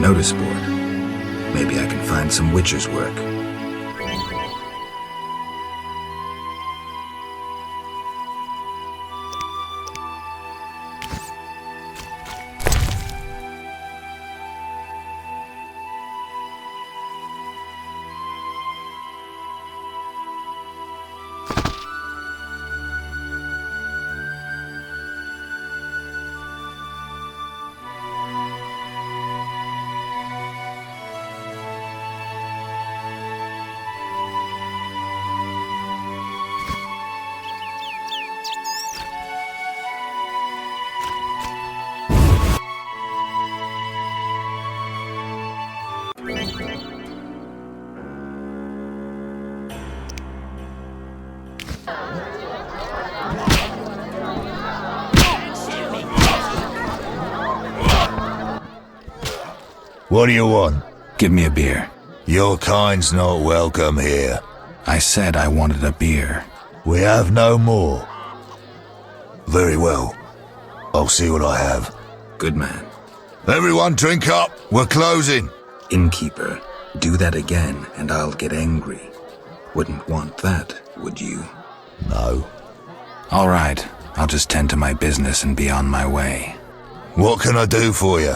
notice board. Maybe I can find some Witcher's work. What do you want? Give me a beer. Your kind's not welcome here. I said I wanted a beer. We have no more. Very well. I'll see what I have. Good man. Everyone drink up. We're closing. Innkeeper, do that again and I'll get angry. Wouldn't want that, would you? No. All right, I'll just tend to my business and be on my way. What can I do for you?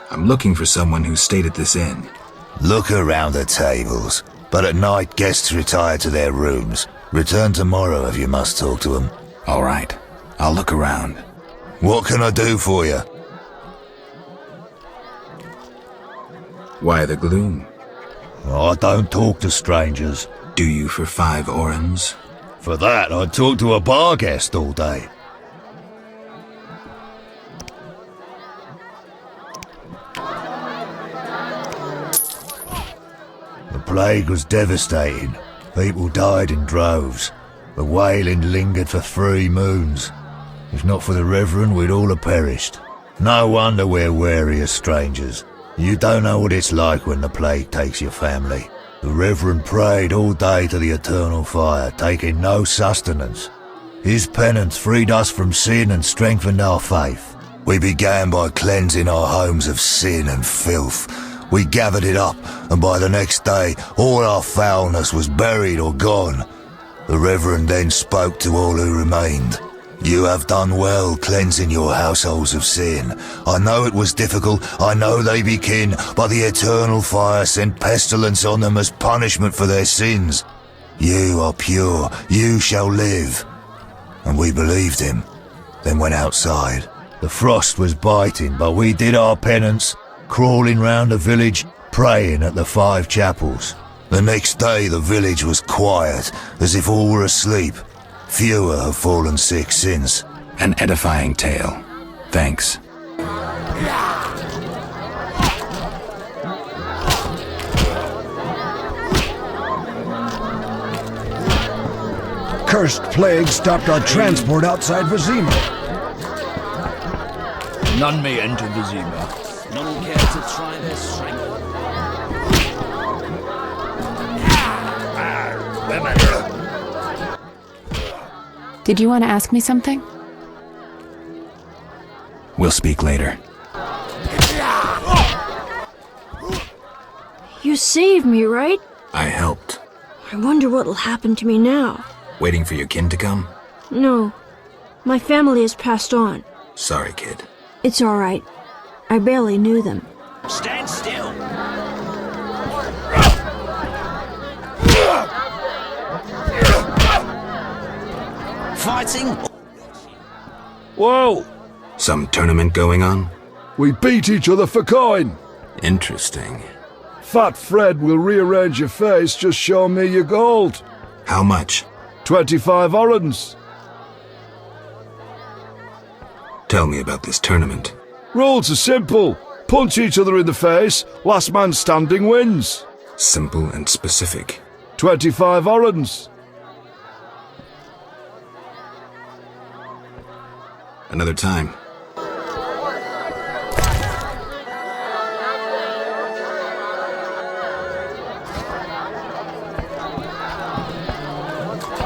I'm looking for someone who stayed at this inn. Look around the tables. But at night, guests retire to their rooms. Return tomorrow if you must talk to them. All right, I'll look around. What can I do for you? Why the gloom? I don't talk to strangers. Do you for 5 orens? For that, I'd talk to a bar guest all day. The plague was devastating. People died in droves. The wailing lingered for 3 moons. If not for the Reverend, we'd all have perished. No wonder we're wary of strangers. You don't know what it's like when the plague takes your family. The Reverend prayed all day to the eternal fire, taking no sustenance. His penance freed us from sin and strengthened our faith. We began by cleansing our homes of sin and filth. We gathered it up, and by the next day, all our foulness was buried or gone. The Reverend then spoke to all who remained. You have done well cleansing your households of sin. I know it was difficult, I know they be kin, but the eternal fire sent pestilence on them as punishment for their sins. You are pure, you shall live. And we believed him, then went outside. The frost was biting, but we did our penance, crawling round the village, praying at the 5 chapels. The next day the village was quiet, as if all were asleep. Fewer have fallen sick since. An edifying tale. Thanks. Cursed plague stopped our transport outside Vizima. None may enter Vizima. None care to try their strength. Did you want to ask me something? We'll speak later. You saved me, right? I helped. I wonder what'll happen to me now. Waiting for your kin to come? No. My family has passed on. Sorry, kid. It's all right. I barely knew them. Stand still. Fighting. Whoa! Some tournament going on? We beat each other for coin. Interesting. Fat Fred will rearrange your face, just show me your gold. How much? 25 orens. Tell me about this tournament. Rules are simple. Punch each other in the face, last man standing wins. Simple and specific. 25 orens. Another time.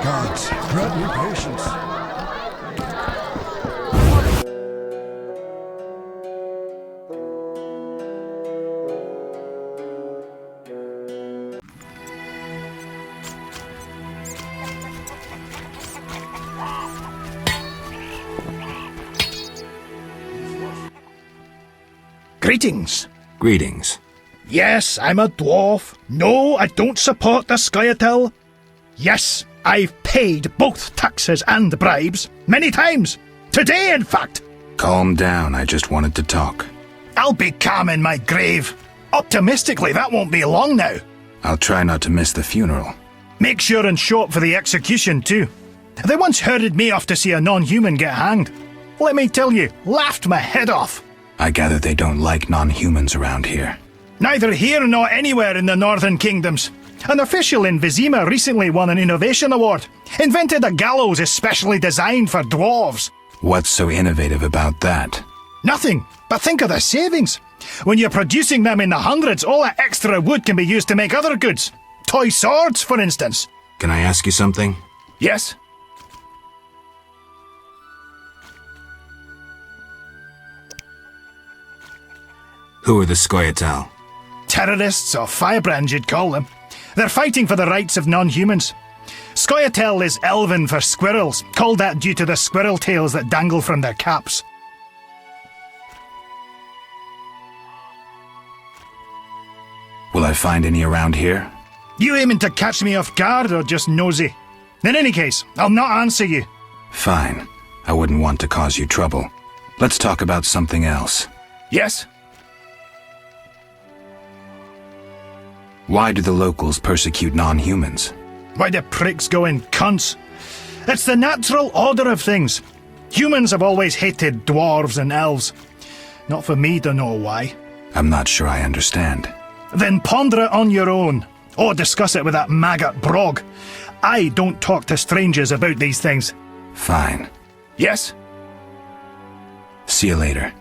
Gods, grant me patience. Greetings. Greetings. Yes, I'm a dwarf. No, I don't support the Scoia'tael. Yes, I've paid both taxes and bribes many times. Today, in fact. Calm down, I just wanted to talk. I'll be calm in my grave. Optimistically, that won't be long now. I'll try not to miss the funeral. Make sure and show up for the execution, too. They once herded me off to see a non-human get hanged. Let me tell you, laughed my head off. I gather they don't like non-humans around here. Neither here nor anywhere in the Northern Kingdoms. An official in Vizima recently won an innovation award. Invented a gallows especially designed for dwarves. What's so innovative about that? Nothing, but think of the savings. When you're producing them in the hundreds, all that extra wood can be used to make other goods. Toy swords, for instance. Can I ask you something? Yes? Who are the Scoia'tael? Terrorists or firebrands, you'd call them. They're fighting for the rights of non-humans. Scoia'tael is Elven for squirrels, called that due to the squirrel tails that dangle from their caps. Will I find any around here? You aiming to catch me off guard or just nosy? In any case, I'll not answer you. Fine. I wouldn't want to cause you trouble. Let's talk about something else. Yes? Why do the locals persecute non-humans? Why do pricks go in cunts? It's the natural order of things. Humans have always hated dwarves and elves. Not for me to know why. I'm not sure I understand. Then ponder it on your own. Or discuss it with that maggot Brog. I don't talk to strangers about these things. Fine. Yes? See you later.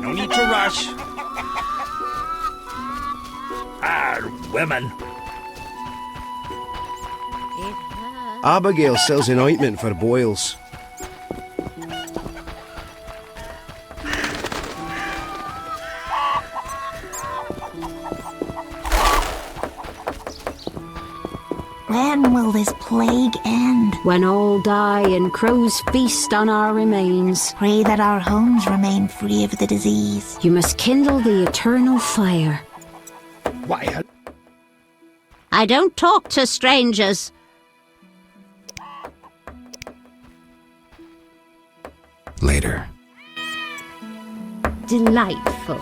No need to rush. Women. Abigail sells an ointment for boils. When will this plague end? When all die and crows feast on our remains. Pray that our homes remain free of the disease. You must kindle the eternal fire. Why? I don't talk to strangers. Later. Delightful.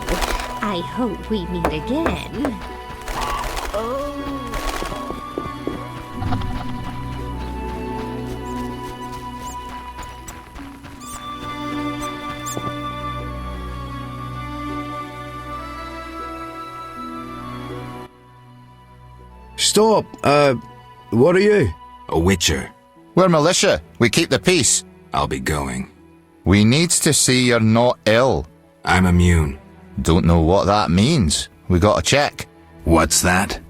I hope we meet again. Oh. Stop. What are you? A witcher. We're militia. We keep the peace. I'll be going. We need to see you're not ill. I'm immune. Don't know what that means. We got to check. What's that?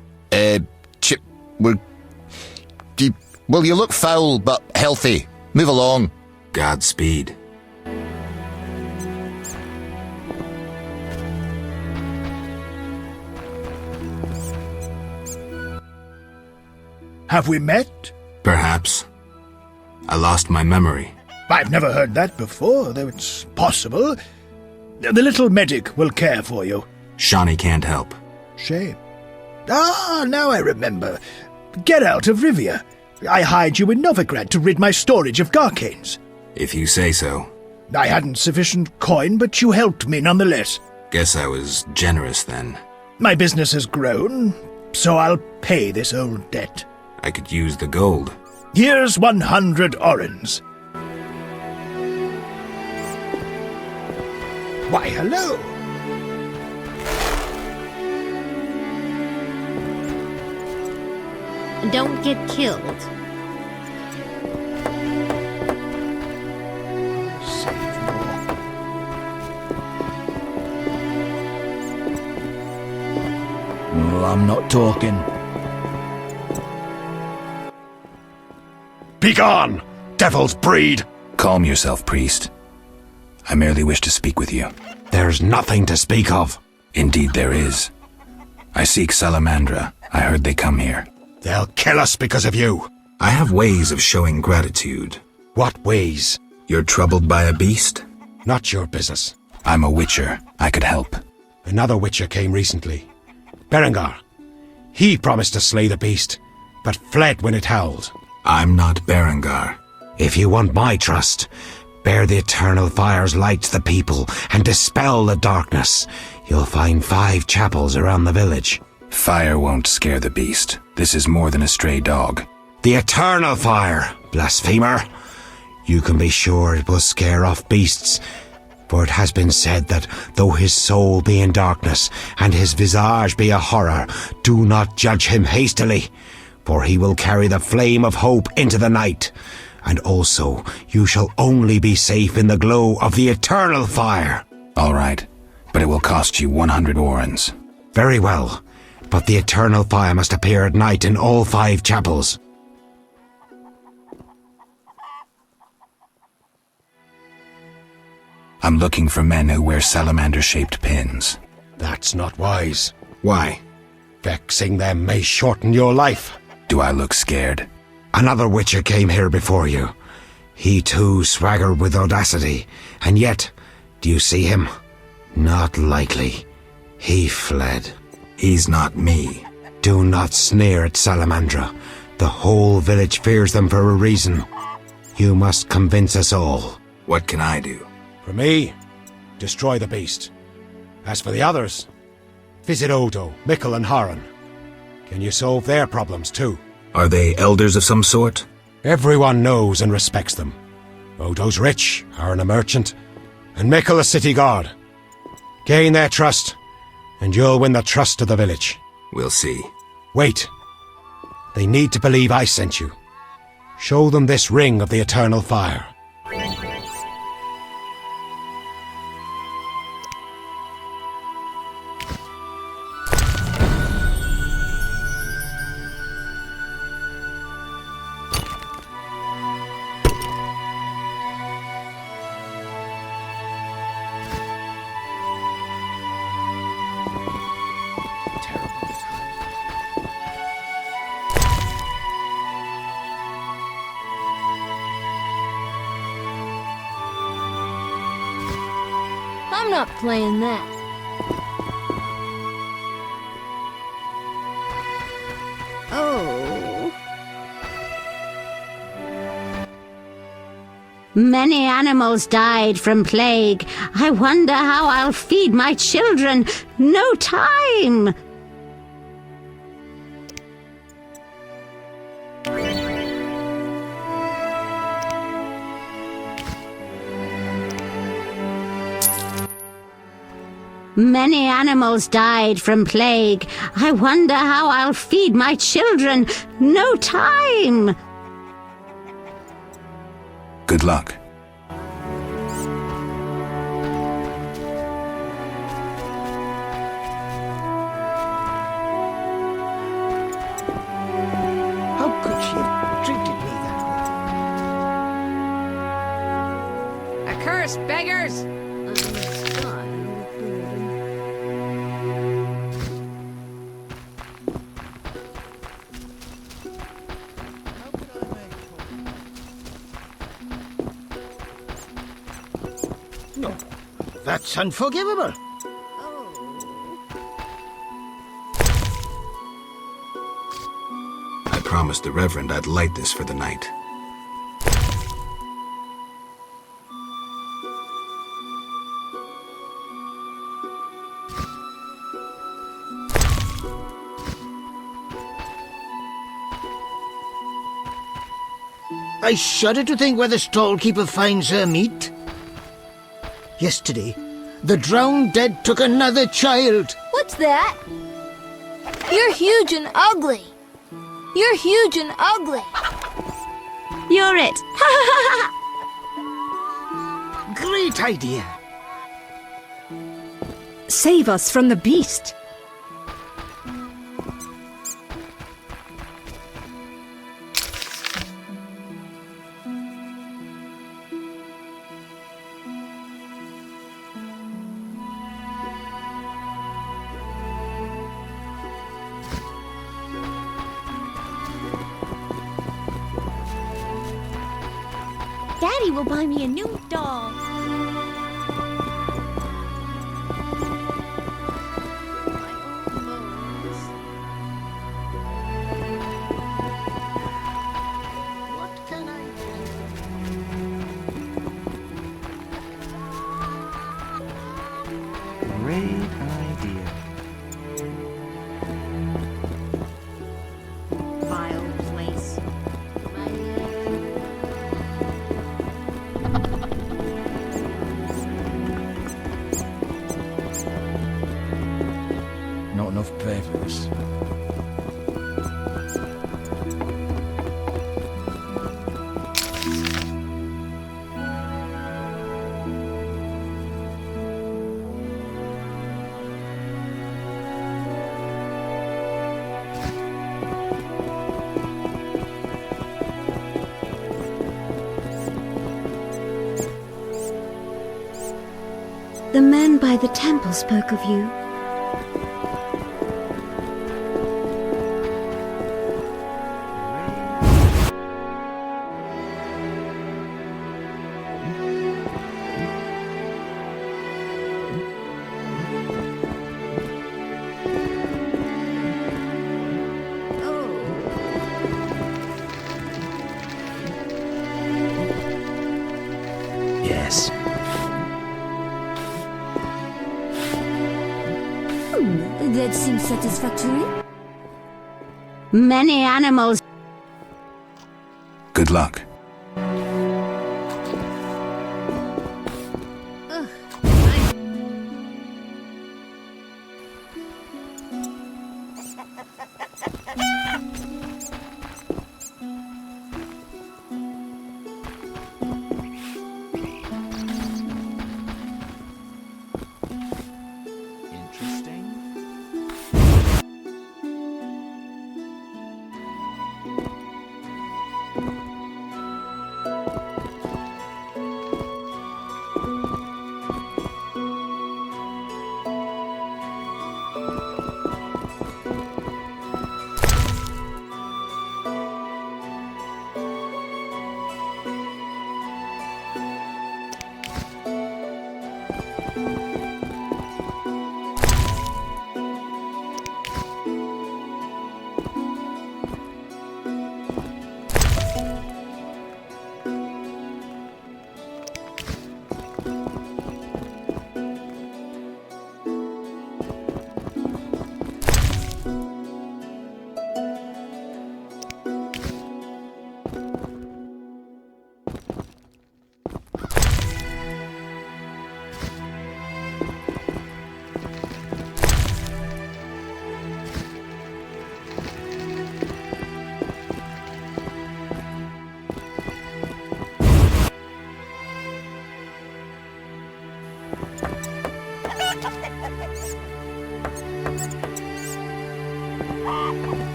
Well, you look foul, but healthy. Move along. Godspeed. Have we met? Perhaps. I lost my memory. I've never heard that before, though it's possible. The little medic will care for you. Shawnee can't help. Shame. Ah, now I remember. Geralt of Rivia. I hired you in Novigrad to rid my storage of Garcanes. If you say so. I hadn't sufficient coin, but you helped me nonetheless. Guess I was generous then. My business has grown, so I'll pay this old debt. I could use the gold. Here's 100 orens. Why, hello! Don't get killed. Oh, I'm not talking. Begone, devil's breed! Calm yourself, priest. I merely wish to speak with you. There's nothing to speak of. Indeed there is. I seek Salamandra. I heard they come here. They'll kill us because of you. I have ways of showing gratitude. What ways? You're troubled by a beast? Not your business. I'm a witcher. I could help. Another witcher came recently. Berengar. He promised to slay the beast, but fled when it howled. I'm not Berengar. If you want my trust, bear the eternal fire's light to the people and dispel the darkness. You'll find 5 chapels around the village. Fire won't scare the beast. This is more than a stray dog. The eternal fire, blasphemer. You can be sure it will scare off beasts, for it has been said that though his soul be in darkness and his visage be a horror, do not judge him hastily, for he will carry the flame of hope into the night. And also, you shall only be safe in the glow of the eternal fire. All right, but it will cost you 100 orens. Very well, but the eternal fire must appear at night in all 5 chapels. I'm looking for men who wear salamander-shaped pins. That's not wise. Why? Vexing them may shorten your life. Do I look scared? Another witcher came here before you. He too swaggered with audacity, and yet, do you see him? Not likely. He fled. He's not me. Do not sneer at Salamandra. The whole village fears them for a reason. You must convince us all. What can I do? For me, destroy the beast. As for the others, visit Odo, Mikkel and Haran. Can you solve their problems too? Are they elders of some sort? Everyone knows and respects them. Odo's rich, Haran a merchant, and Mikkel a city guard. Gain their trust, and you'll win the trust of the village. We'll see. Wait. They need to believe I sent you. Show them this ring of the eternal fire. I'm not playing that. Oh. Many animals died from plague. I wonder how I'll feed my children. No time! Many animals died from plague. I wonder how I'll feed my children. No time! Good luck. How could she have treated me that way? Accursed beggars! No, that's unforgivable. I promised the Reverend I'd light this for the night. I shudder to think where the stall-keeper finds her meat. Yesterday, the drowned dead took another child. What's that? You're huge and ugly. You're huge and ugly. You're it. Great idea. Save us from the beast. Daddy will buy me a new doll. Great idea. Vile place. Not enough papers. The men by the temple spoke of you. Yes. That seems satisfactory. Many animals. Good luck.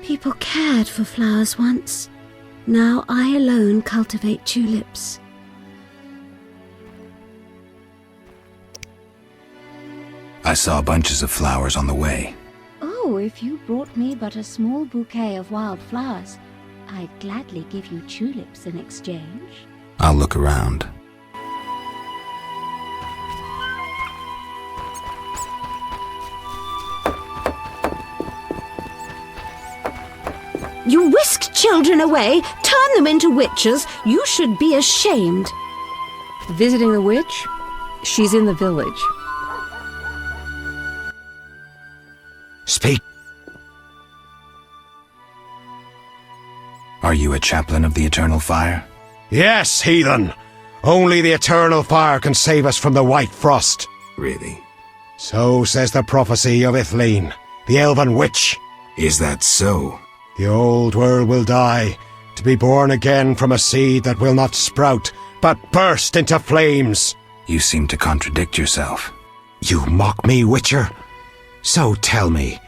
People cared for flowers once. Now I alone cultivate tulips. I saw bunches of flowers on the way. Oh, if you brought me but a small bouquet of wild flowers, I'd gladly give you tulips in exchange. I'll look around. You whisk children away, turn them into witches. You should be ashamed. Visiting the witch? She's in the village. Speak. Are you a chaplain of the eternal fire? Yes, heathen. Only the eternal fire can save us from the white frost. Really? So says the prophecy of Ithleen, the elven witch. Is that so? The old world will die, to be born again from a seed that will not sprout, but burst into flames. You seem to contradict yourself. You mock me, Witcher? So tell me,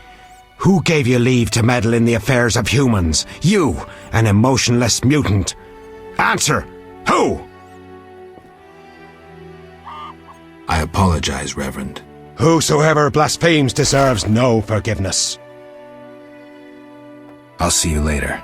who gave you leave to meddle in the affairs of humans? You, an emotionless mutant. Answer! Who? I apologize, Reverend. Whosoever blasphemes deserves no forgiveness. I'll see you later.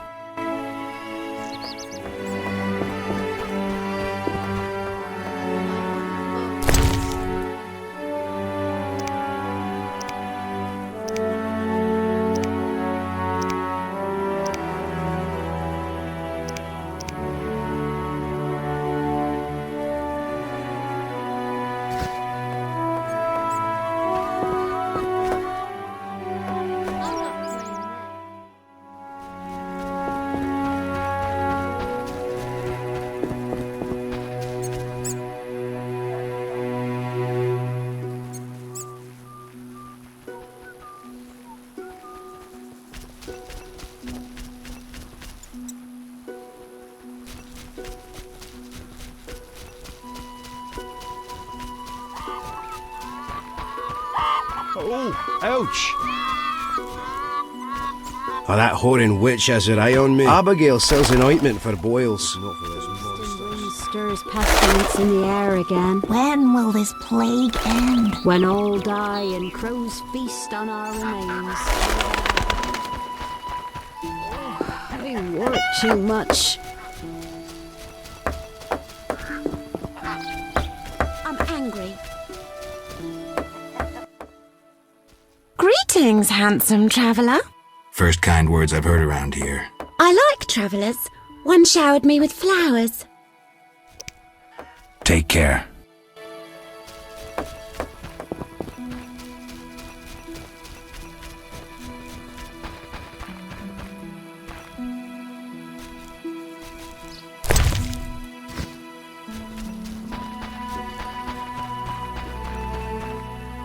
Oh, ouch! Oh, that whoring witch has her eye on me. Abigail sells an ointment for boils. Not for this Wind stirs pestilence in the air again. When will this plague end? When all die and crows feast on our remains. I work too much. I'm angry. Greetings, handsome traveller. First kind words I've heard around here. I like travellers. One showered me with flowers. Take care.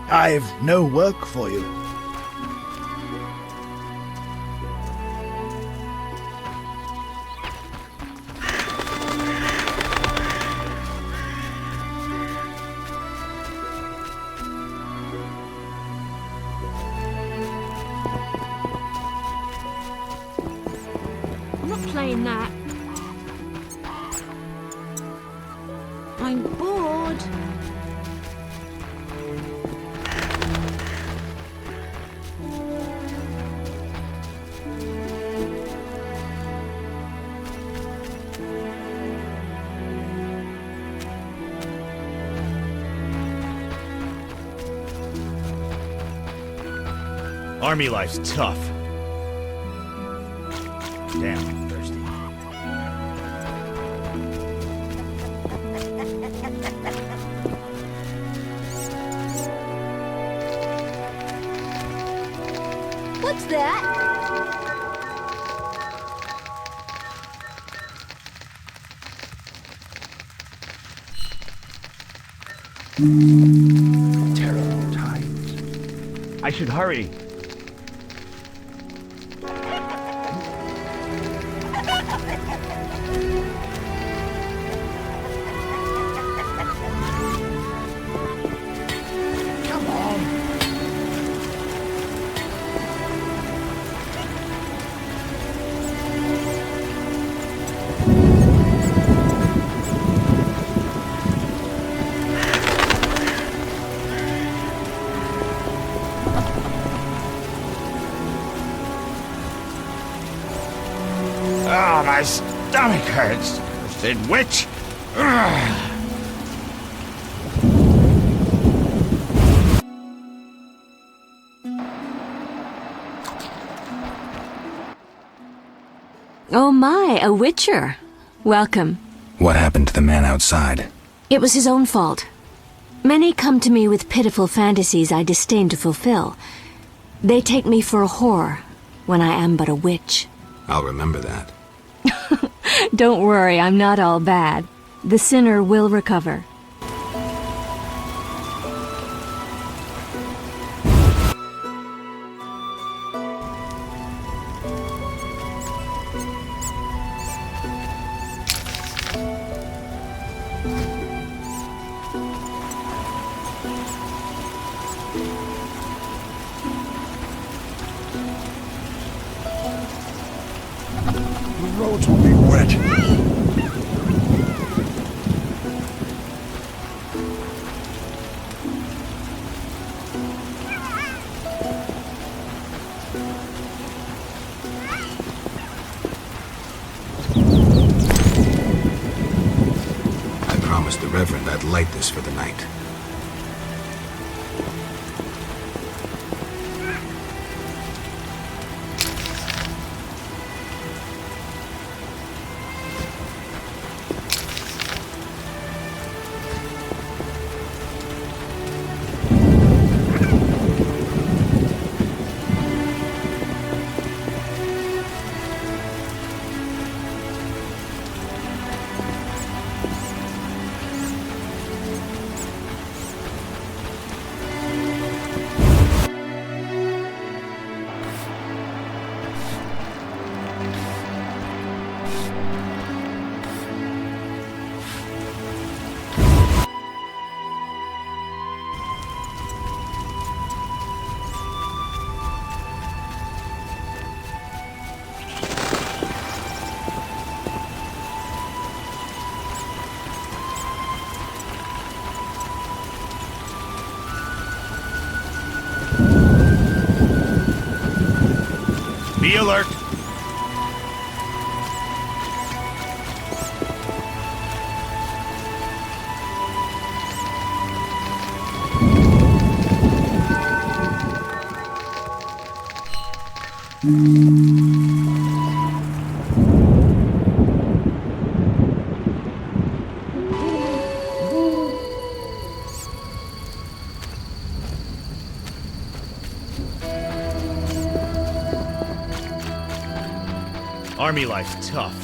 I've no work for you. I'm not playing that. I'm bored. Army life's tough. Damn, I'm thirsty. What's that? Terrible times. I should hurry. Oh, my stomach hurts. Cursed witch! Ugh. Oh my, a Witcher. Welcome. What happened to the man outside? It was his own fault. Many come to me with pitiful fantasies I disdain to fulfill. They take me for a whore, when I am but a witch. I'll remember that. Don't worry, I'm not all bad. The sinner will recover. The roads will be wet. I promised the Reverend I'd light this for the night. Be alert. Army life tough.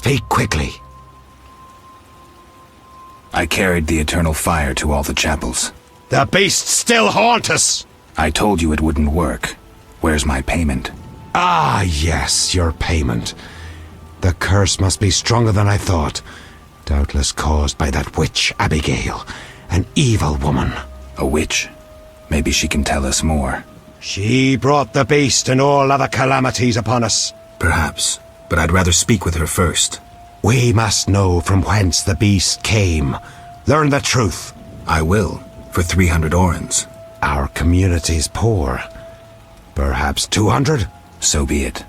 Speak quickly. I carried the eternal fire to all the chapels. The beasts still haunt us! I told you it wouldn't work. Where's my payment? Ah, yes, your payment. The curse must be stronger than I thought. Doubtless caused by that witch, Abigail. An evil woman. A witch? Maybe she can tell us more. She brought the beast and all other calamities upon us. Perhaps, but I'd rather speak with her first. We must know from whence the beast came. Learn the truth. I will, for 300 orens. Our community's poor. Perhaps 200? So be it.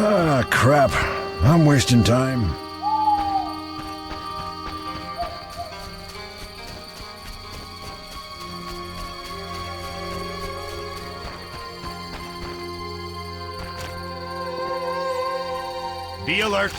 Ah, crap. I'm wasting time. Be alert.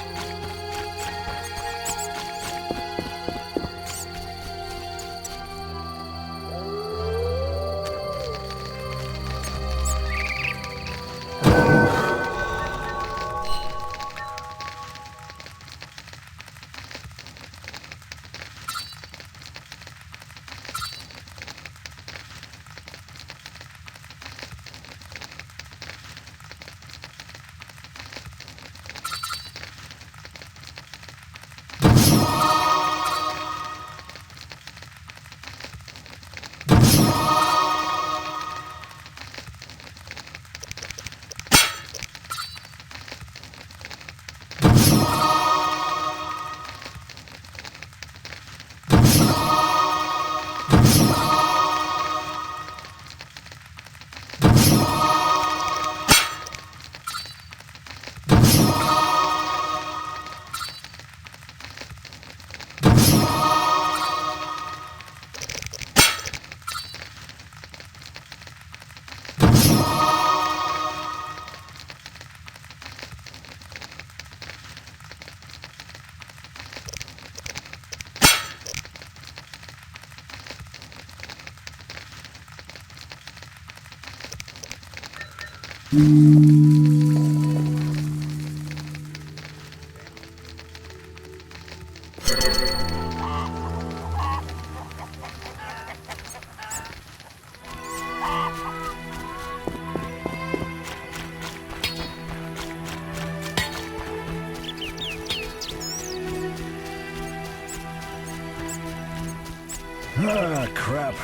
Ah, crap.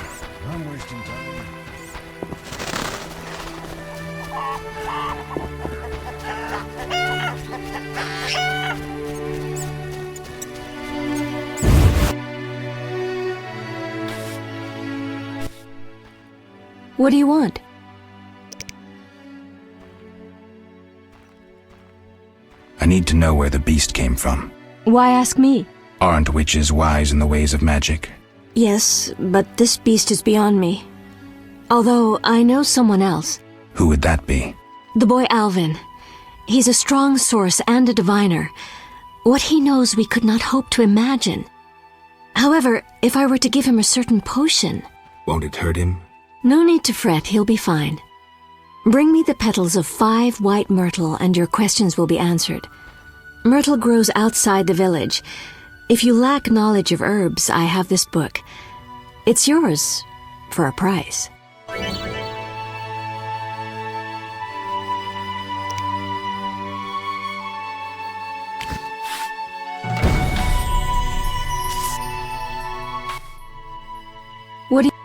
I'm wasting time. What do you want? I need to know where the beast came from. Why ask me? Aren't witches wise in the ways of magic? Yes, but this beast is beyond me. Although I know someone else. Who would that be? The boy Alvin. He's a strong source and a diviner. What he knows we could not hope to imagine. However, if I were to give him a certain potion... Won't it hurt him? No need to fret, he'll be fine. Bring me the petals of 5 white myrtle and your questions will be answered. Myrtle grows outside the village. If you lack knowledge of herbs, I have this book. It's yours, for a price. What do you...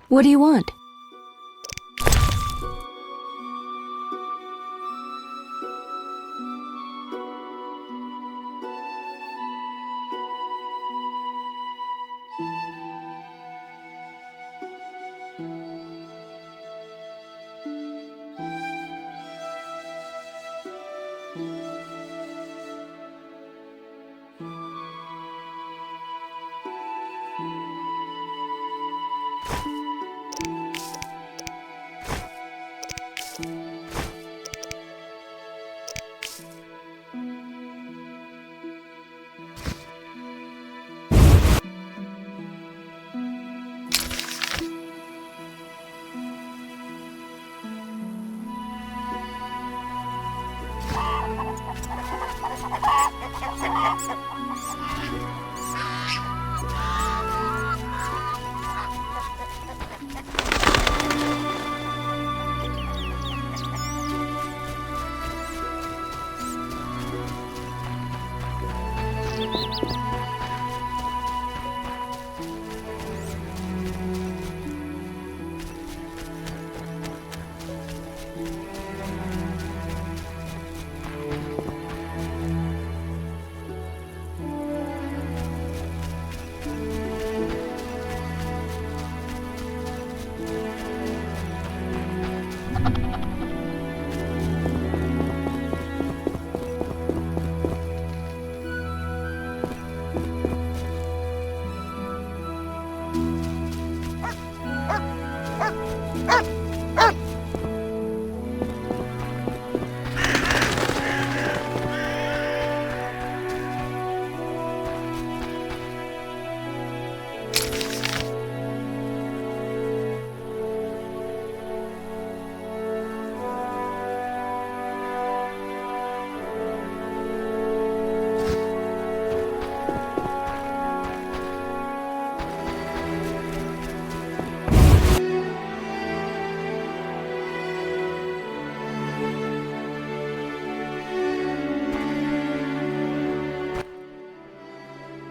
What do you want?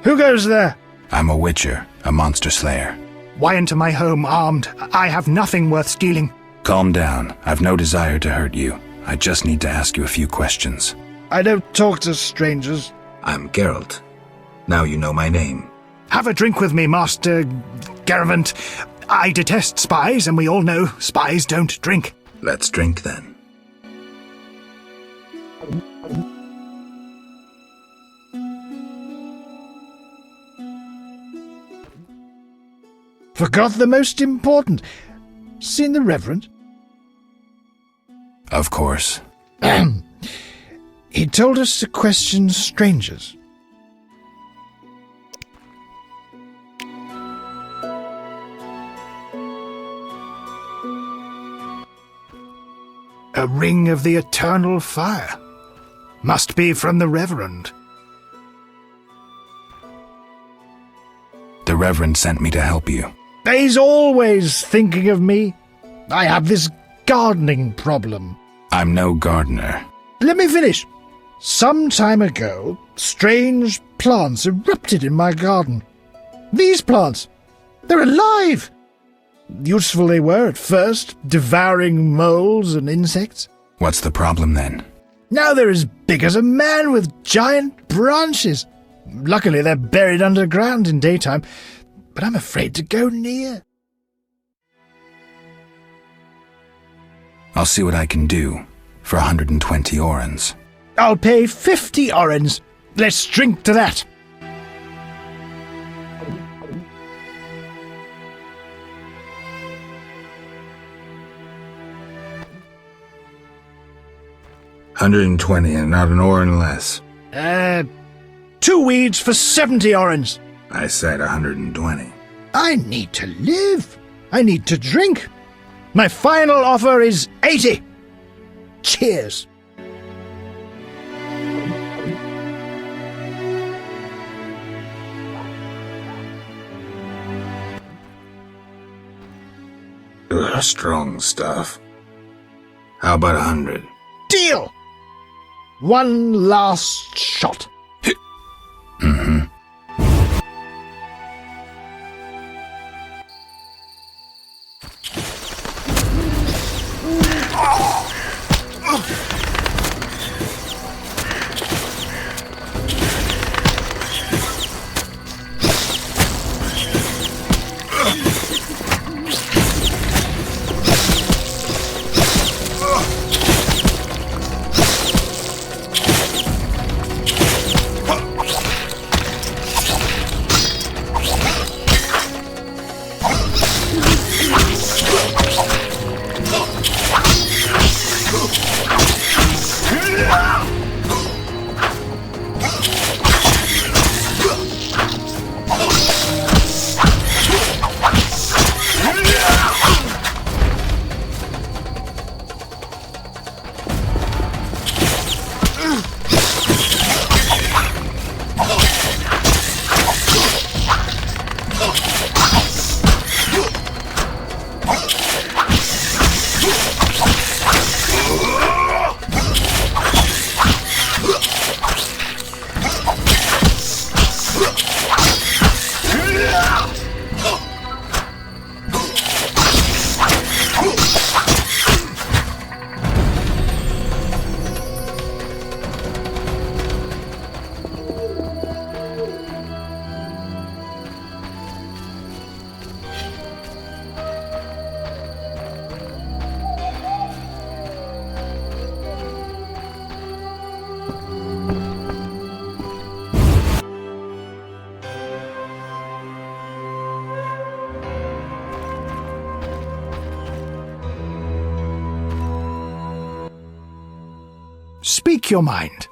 Who goes there? I'm a witcher, a monster slayer. Why enter my home armed? I have nothing worth stealing. Calm down. I've no desire to hurt you. I just need to ask you a few questions. I don't talk to strangers. I'm Geralt. Now you know my name. Have a drink with me, Master Geralt. I detest spies, and we all know spies don't drink. Let's drink then. Forgot the most important. Seen the Reverend? Of course. He told us to question strangers. A ring of the eternal fire. Must be from the Reverend. The Reverend sent me to help you. He's always thinking of me. I have this gardening problem. I'm no gardener. Let me finish. Some time ago, strange plants erupted in my garden. These plants, they're alive. Useful they were at first, devouring moles and insects. What's the problem then? Now they're as big as a man with giant branches. Luckily they're buried underground in daytime, but I'm afraid to go near. I'll see what I can do for 120 orens. I'll pay 50 orens. Let's drink to that. $120 and not an oren less. 2 weeds for 70 orens. I said 120. I need to live. I need to drink. My final offer is 80. Cheers. Ugh, strong stuff. How about 100? Deal! One last shot. Mm-hmm. Speak your mind.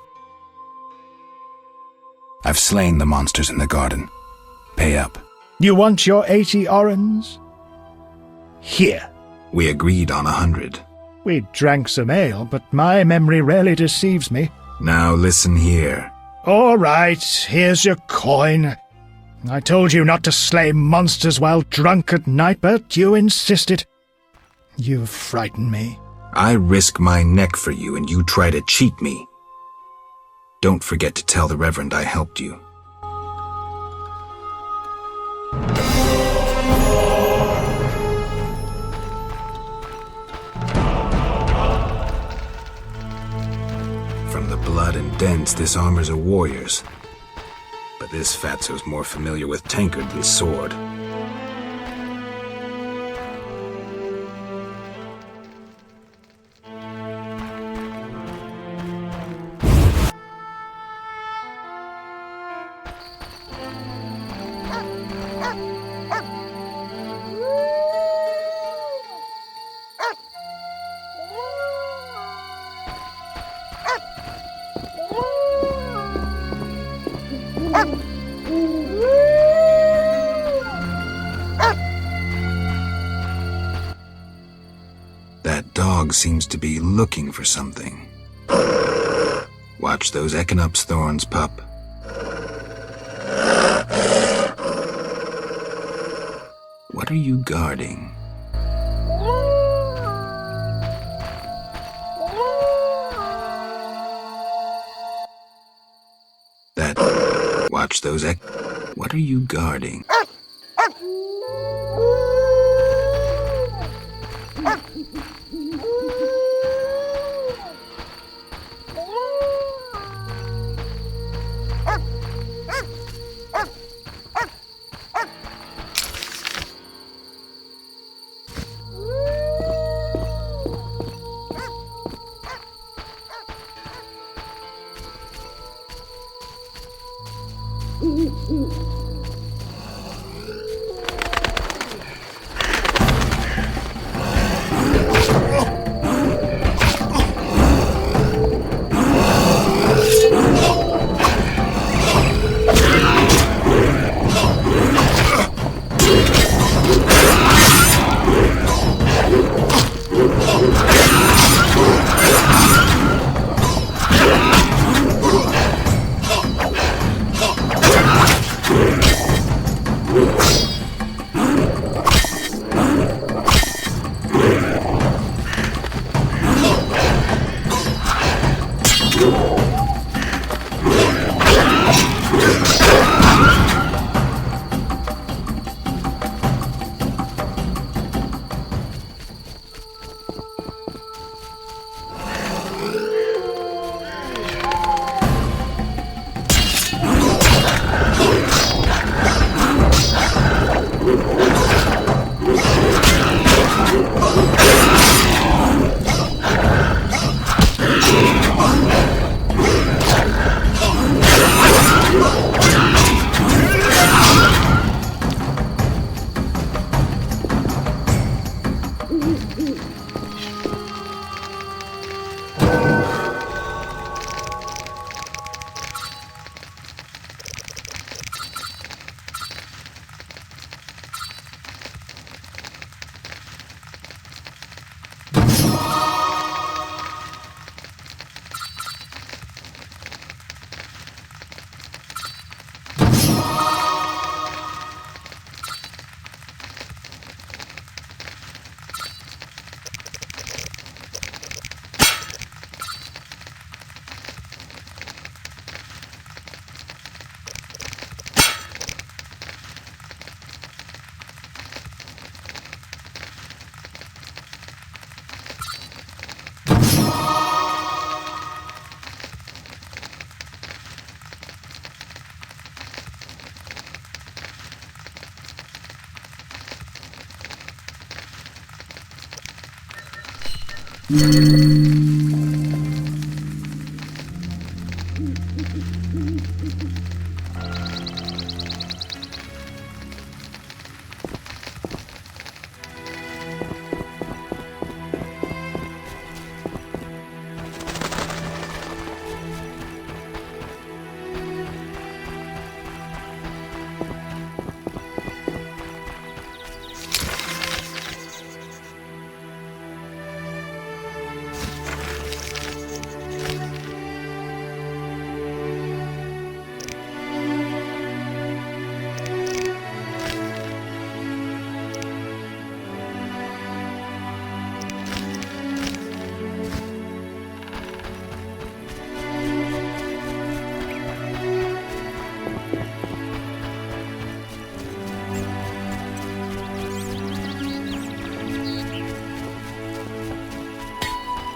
I've slain the monsters in the garden. Pay up. You want your 80 orens? Here. We agreed on 100. We drank some ale, but my memory rarely deceives me. Now listen here. All right, here's your coin. I told you not to slay monsters while drunk at night, but you insisted. You frighten me. I risk my neck for you, and you try to cheat me. Don't forget to tell the Reverend I helped you. From the blood and dents, this armor's a warrior's. But this fatso's more familiar with tankard than sword. That dog seems to be looking for something. Watch those Echinop's thorns, pup. What are you guarding? Watch those What are you guarding?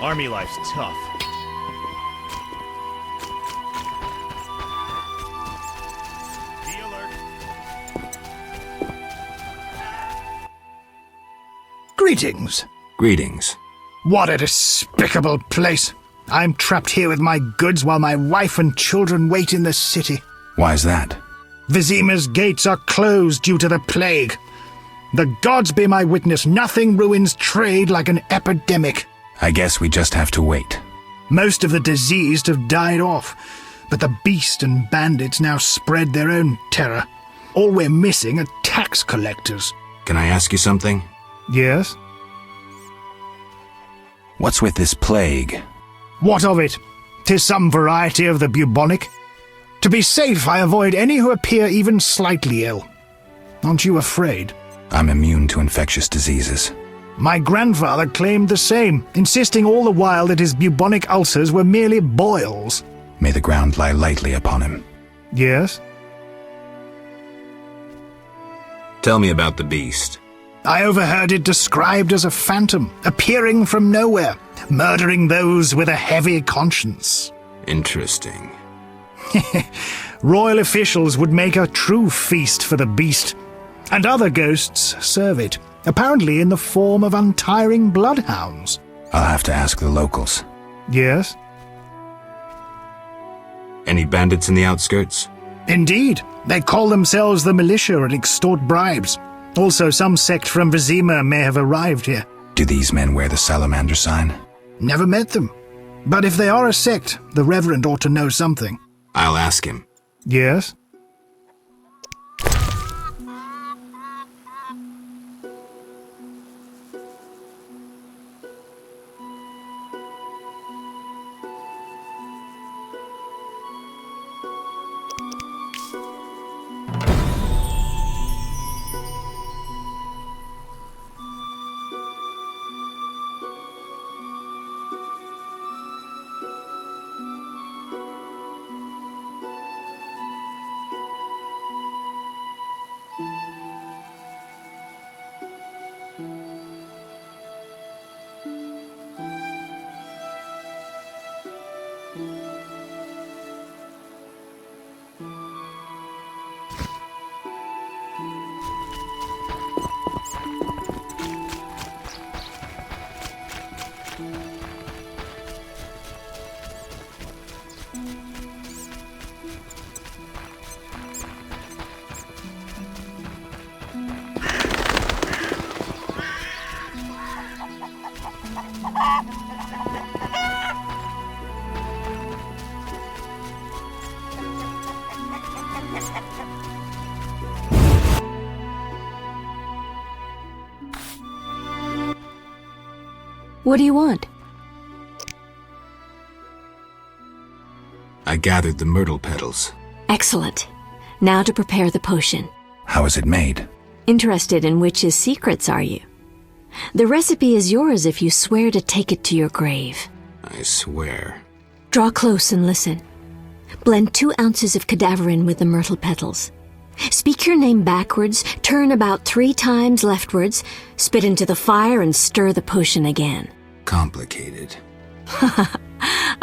Army life's tough. Be alert. Greetings. Greetings. What a despicable place. I'm trapped here with my goods while my wife and children wait in the city. Why's that? Vizima's gates are closed due to the plague. The gods be my witness, nothing ruins trade like an epidemic. I guess we just have to wait. Most of the diseased have died off, but the beast and bandits now spread their own terror. All we're missing are tax collectors. Can I ask you something? Yes? What's with this plague? What of it? 'Tis some variety of the bubonic. To be safe, I avoid any who appear even slightly ill. Aren't you afraid? I'm immune to infectious diseases. My grandfather claimed the same, insisting all the while that his bubonic ulcers were merely boils. May the ground lie lightly upon him. Yes? Tell me about the beast. I overheard it described as a phantom, appearing from nowhere, murdering those with a heavy conscience. Interesting. Royal officials would make a true feast for the beast, and other ghosts serve it, apparently in the form of untiring bloodhounds. I'll have to ask the locals. Yes? Any bandits in the outskirts? Indeed. They call themselves the militia and extort bribes. Also, some sect from Vizima may have arrived here. Do these men wear the salamander sign? Never met them. But if they are a sect, the Reverend ought to know something. I'll ask him. Yes? What do you want? I gathered the myrtle petals. Excellent. Now to prepare the potion. How is it made? Interested in witches' secrets, are you? The recipe is yours if you swear to take it to your grave. I swear. Draw close and listen. Blend 2 ounces of cadaverin with the myrtle petals. Speak your name backwards, turn about 3 times leftwards, spit into the fire and stir the potion again. Complicated.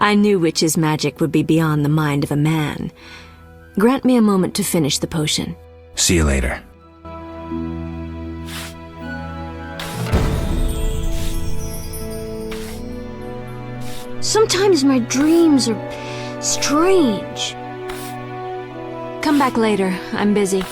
I knew witches' magic would be beyond the mind of a man. Grant me a moment to finish the potion. See you later. Sometimes my dreams are strange. Come back later. I'm busy.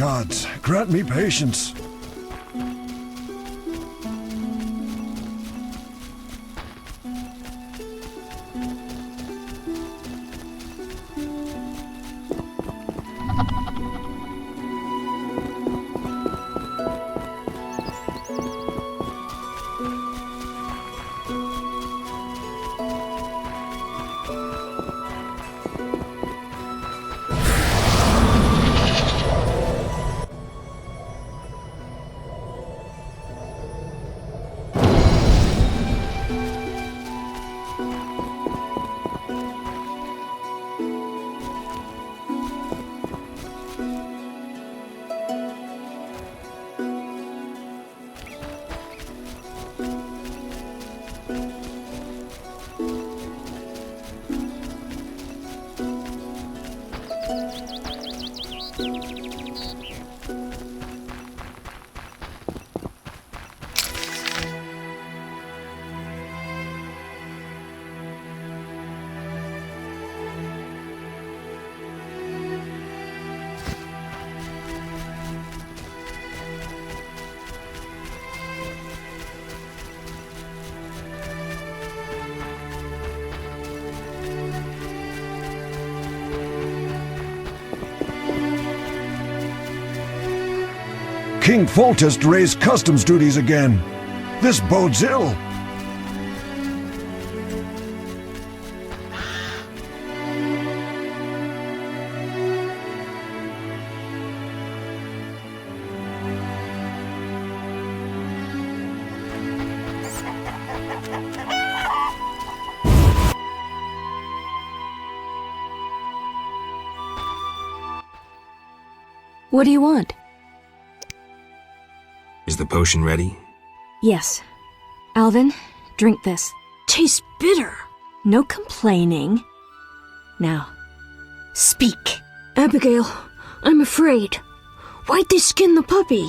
Gods, grant me patience. King Foltest raised customs duties again. This bodes ill. What do you want? Is the potion ready? Yes. Alvin, drink this. Tastes bitter. No complaining. Now, speak. Abigail, I'm afraid. Why'd they skin the puppy?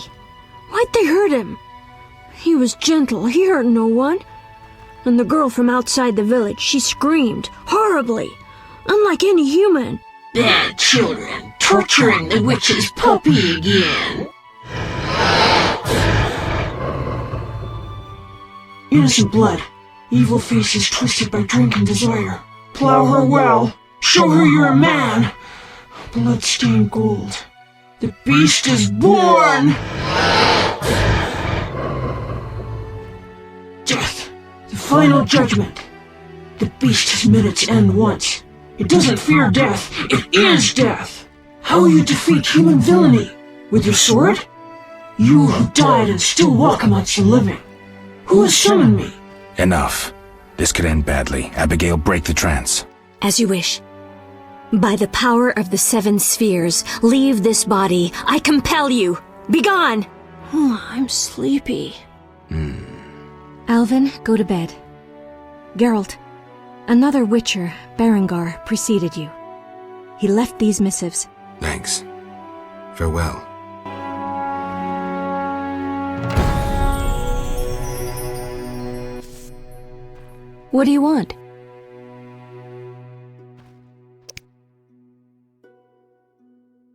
Why'd they hurt him? He was gentle. He hurt no one. And the girl from outside the village, she screamed horribly, unlike any human. Bad children, torturing the witch's puppy again. Innocent blood. Evil faces twisted by drink and desire. Plow her well. Show her you're a man. Blood-stained gold. The beast is born! Death. The final judgment. The beast has met its end once. It doesn't fear death. It is death. How will you defeat human villainy? With your sword? You who died and still walk amongst the living. Who has summoned me? Enough. This could end badly. Abigail, break the trance. As you wish. By the power of the 7 spheres, leave this body. I compel you. Begone! I'm sleepy. Alvin, go to bed. Geralt, another Witcher, Berengar, preceded you. He left these missives. Thanks. Farewell. What do you want?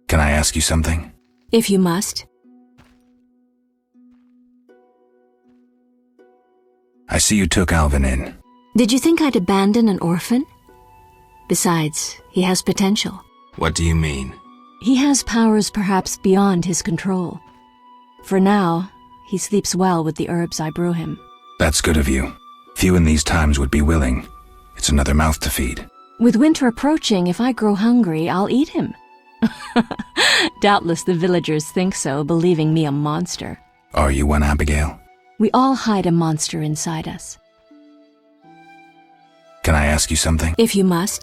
Can I ask you something? If you must. I see you took Alvin in. Did you think I'd abandon an orphan? Besides, he has potential. What do you mean? He has powers perhaps beyond his control. For now, he sleeps well with the herbs I brew him. That's good of you. Few in these times would be willing. It's another mouth to feed. With winter approaching, if I grow hungry, I'll eat him. Doubtless the villagers think so, believing me a monster. Are you one, Abigail? We all hide a monster inside us. Can I ask you something? If you must.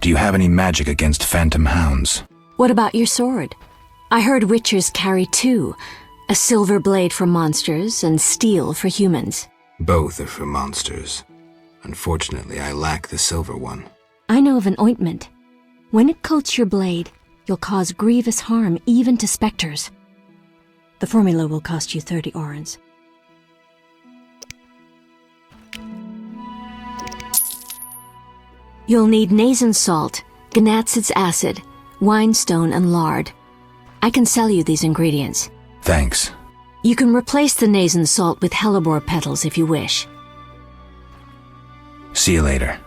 Do you have any magic against phantom hounds? What about your sword? I heard witchers carry 2. A silver blade for monsters and steel for humans. Both are for monsters. Unfortunately, I lack the silver one. I know of an ointment. When it coats your blade, you'll cause grievous harm even to specters. The formula will cost you 30 orens. You'll need Nazen salt, Gnatsid's acid, winestone, and lard. I can sell you these ingredients. Thanks. You can replace the nazen salt with hellebore petals if you wish. See you later.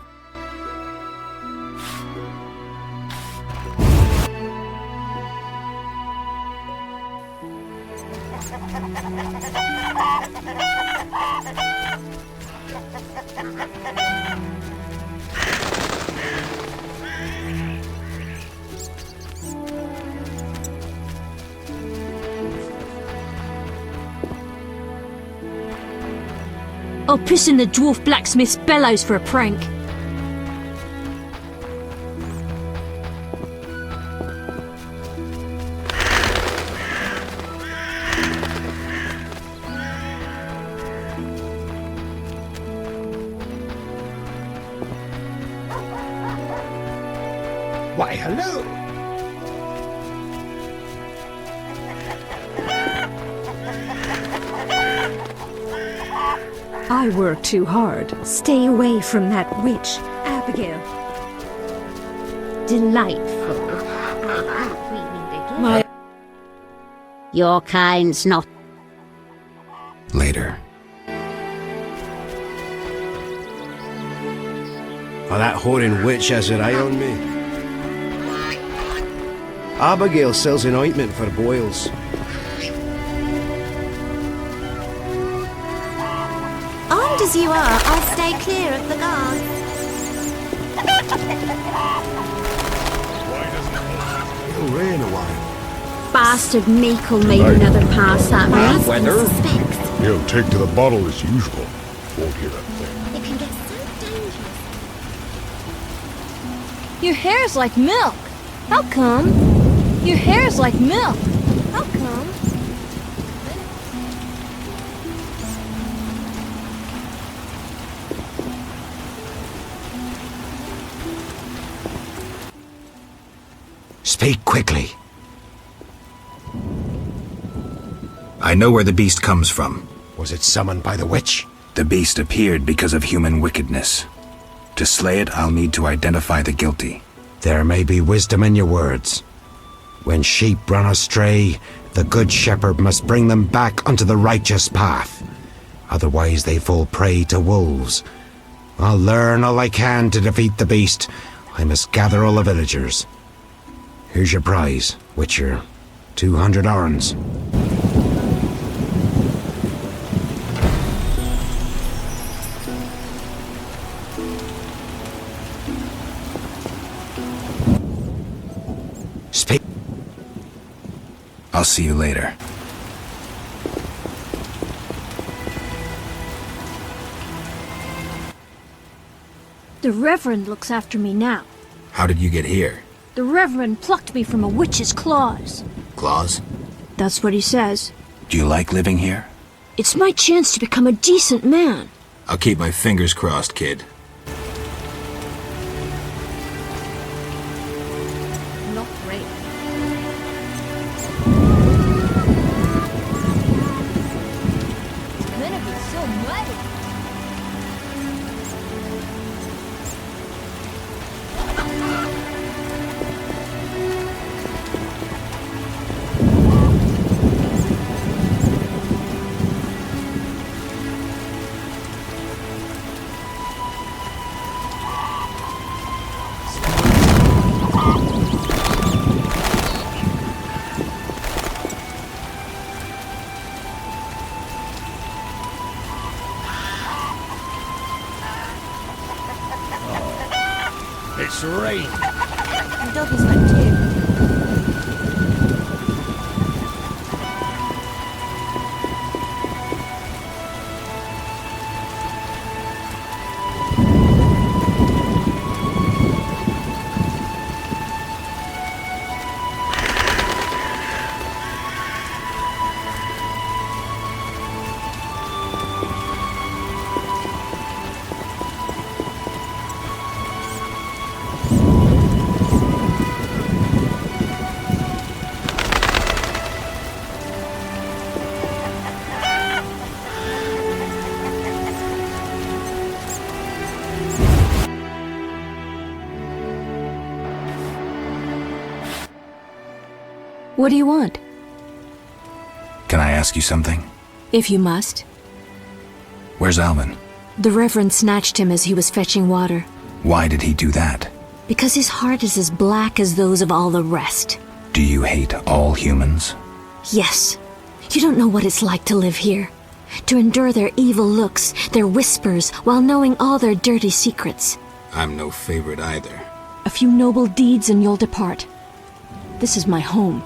I'll piss in the dwarf blacksmith's bellows for a prank. Why, hello. I work too hard. Stay away from that witch, Abigail. Delightful. My... Your kind's not... Later. Oh, that whoring witch has her eye on me. Abigail sells an ointment for boils. Armed as you are, I'll stay clear of the guards. It'll rain a while. Bastard Meekle made another pass at me. Weather? He'll take to the bottle as usual. Won't hear a thing. It can get so dangerous. Your hair's like milk. How come? Your hair's like milk. How come? Speak quickly. I know where the beast comes from. Was it summoned by the witch? The beast appeared because of human wickedness. To slay it, I'll need to identify the guilty. There may be wisdom in your words. When sheep run astray, the good shepherd must bring them back onto the righteous path. Otherwise they fall prey to wolves. I'll learn all I can to defeat the beast. I must gather all the villagers. Here's your prize, Witcher. 200 orens. Speak. I'll see you later. The Reverend looks after me now. How did you get here? The Reverend plucked me from a witch's claws. Claws? That's what he says. Do you like living here? It's my chance to become a decent man. I'll keep my fingers crossed, kid. Not great. It's gonna be so muddy. It's rain. The doggies went too. What do you want? Can I ask you something? If you must. Where's Alvin? The Reverend snatched him as he was fetching water. Why did he do that? Because his heart is as black as those of all the rest. Do you hate all humans? Yes. You don't know what it's like to live here. To endure their evil looks, their whispers, while knowing all their dirty secrets. I'm no favorite either. A few noble deeds and you'll depart. This is my home.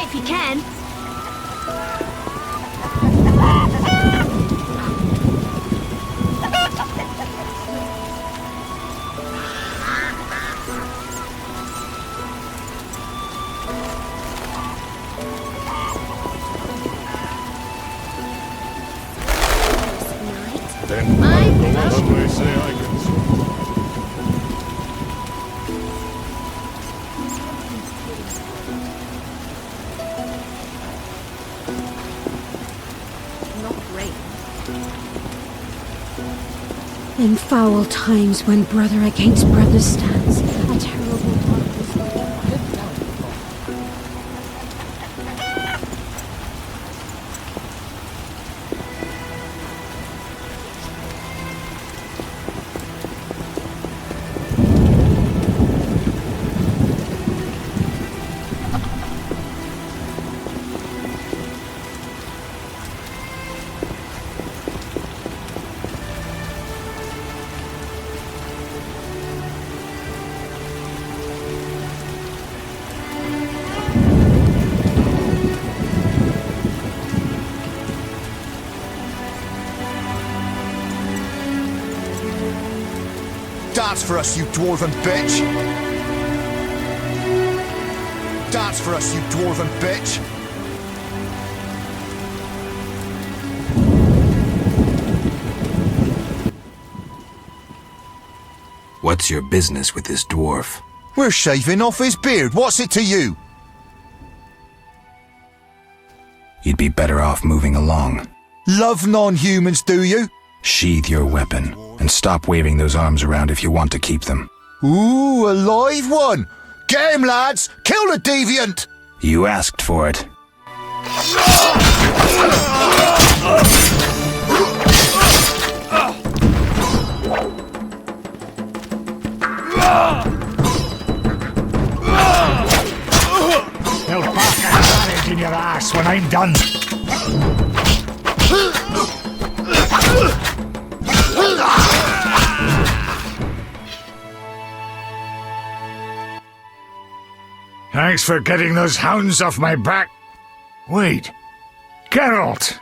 If you can. In foul times when brother against brother stands, a terrible darkness will drift down. Dance for us, you dwarven bitch! Dance for us, you dwarven bitch! What's your business with this dwarf? We're shaving off his beard. What's it to you? You'd be better off moving along. Love non-humans, do you? Sheathe your weapon, and stop waving those arms around if you want to keep them. Ooh, a live one! Get him, lads! Kill the deviant! You asked for it. They'll pack a carriage in your ass when I'm done. Thanks for getting those hounds off my back. Wait, Geralt,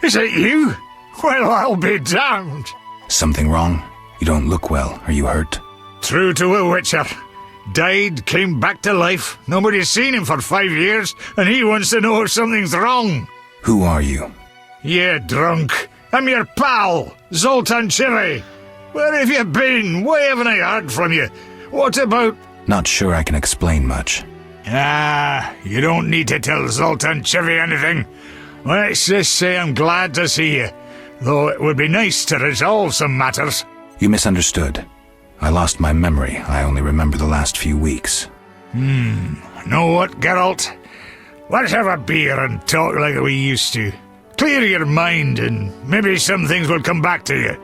is it you? Well, I'll be damned. Something wrong? You don't look well. Are you hurt? True to a Witcher. Died, came back to life. Nobody's seen him for 5 years, and he wants to know if something's wrong. Who are you? Yeah, drunk. I'm your pal, Zoltan Chile. Where have you been? Why haven't I heard from you? What about... Not sure I can explain much. You don't need to tell Zoltan Chivy anything. Let's just say I'm glad to see you, though it would be nice to resolve some matters. You misunderstood. I lost my memory. I only remember the last few weeks. Know what, Geralt? Let's have a beer and talk like we used to. Clear your mind and maybe some things will come back to you.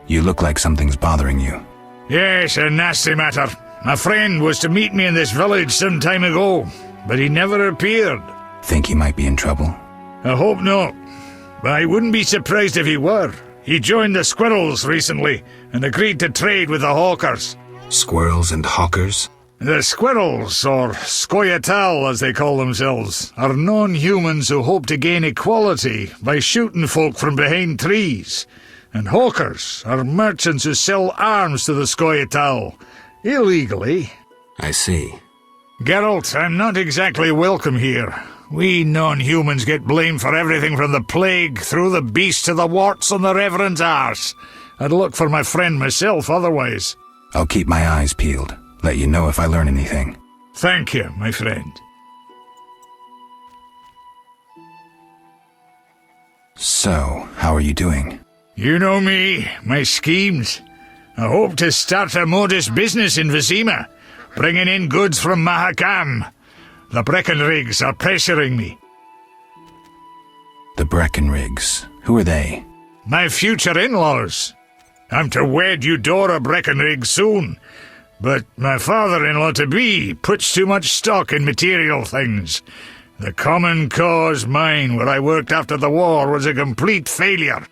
You look like something's bothering you. Yes, a nasty matter. A friend was to meet me in this village some time ago, but he never appeared. Think he might be in trouble? I hope not, but I wouldn't be surprised if he were. He joined the squirrels recently and agreed to trade with the hawkers. Squirrels and hawkers? The squirrels, or Scoia'tael as they call themselves, are non-humans who hope to gain equality by shooting folk from behind trees. And hawkers are merchants who sell arms to the Scoia'tael, illegally. I see. Geralt, I'm not exactly welcome here. We non-humans get blamed for everything from the plague through the beast to the warts on the Reverend's arse. I'd look for my friend myself otherwise. I'll keep my eyes peeled. Let you know if I learn anything. Thank you, my friend. So, how are you doing? You know me, my schemes. I hope to start a modest business in Vizima, bringing in goods from Mahakam. The Breckenrigs are pressuring me. The Breckenrigs? Who are they? My future in-laws. I'm to wed Eudora Breckenrig soon, but my father-in-law-to-be puts too much stock in material things. The Common Cause mine, where I worked after the war, was a complete failure.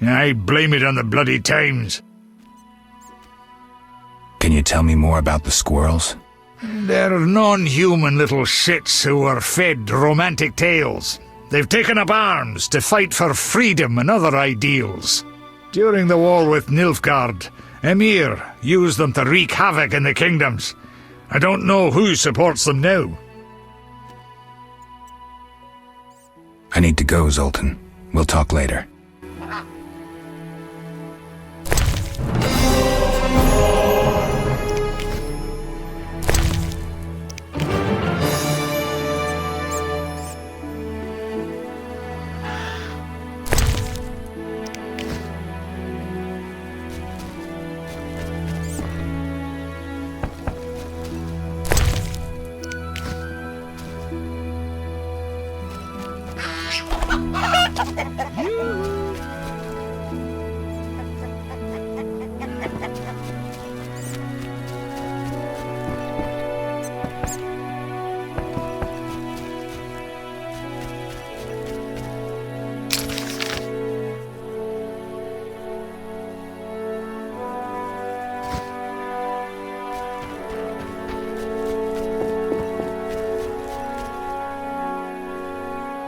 I blame it on the bloody times. Can you tell me more about the squirrels? They're non-human little shits who are fed romantic tales. They've taken up arms to fight for freedom and other ideals. During the war with Nilfgaard, Emir used them to wreak havoc in the kingdoms. I don't know who supports them now. I need to go, Zoltan. We'll talk later.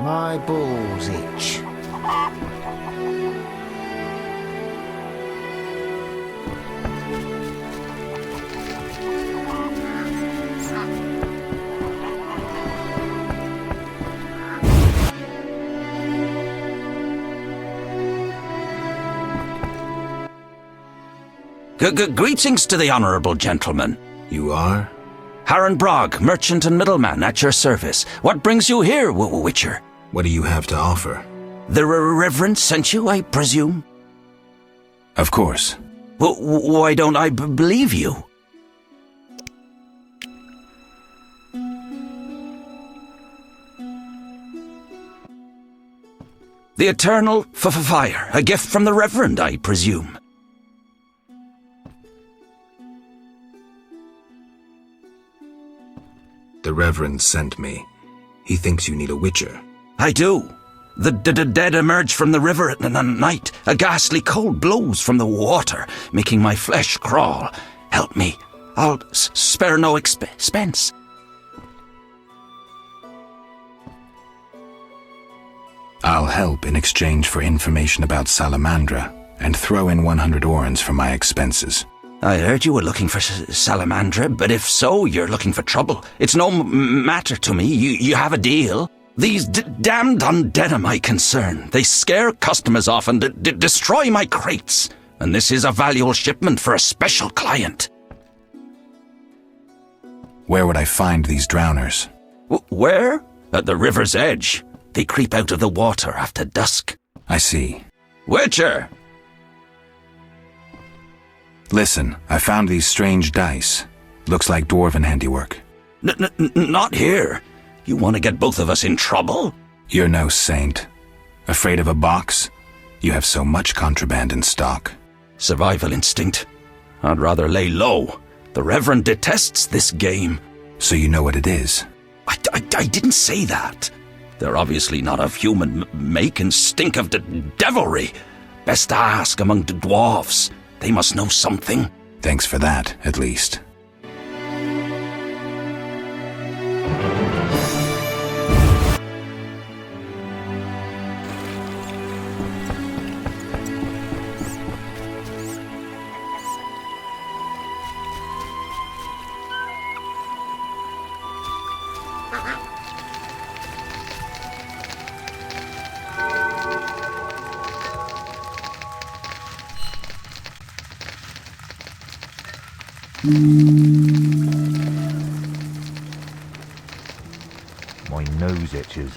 My balls itch. Greetings to the honourable gentleman. You are? Harren Brog, merchant and middleman, at your service. What brings you here, Witcher? What do you have to offer? The Reverend sent you, I presume? Of course. Why don't I believe you? The eternal fire, a gift from the Reverend, I presume. The Reverend sent me. He thinks you need a Witcher. I do. The dead emerge from the river at night. A ghastly cold blows from the water, making my flesh crawl. Help me. I'll spare no expense. I'll help in exchange for information about Salamandra, and throw in 100 orens for my expenses. I heard you were looking for Salamandra, but if so, you're looking for trouble. It's no matter to me. You have a deal. These damned undead are my concern. They scare customers off and destroy my crates. and this is a valuable shipment for a special client. Where would I find these drowners? Where? At the river's edge. They creep out of the water after dusk. I see. Witcher! Listen, I found these strange dice. Looks like dwarven handiwork. Not here. You want to get both of us in trouble? You're no saint. Afraid of a box? You have so much contraband in stock. Survival instinct. I'd rather lay low. The Reverend detests this game. So you know what it is? I didn't say that. They're obviously not of human make and stink of devilry. Best ask among the dwarves. They must know something. Thanks for that, at least. My nose itches.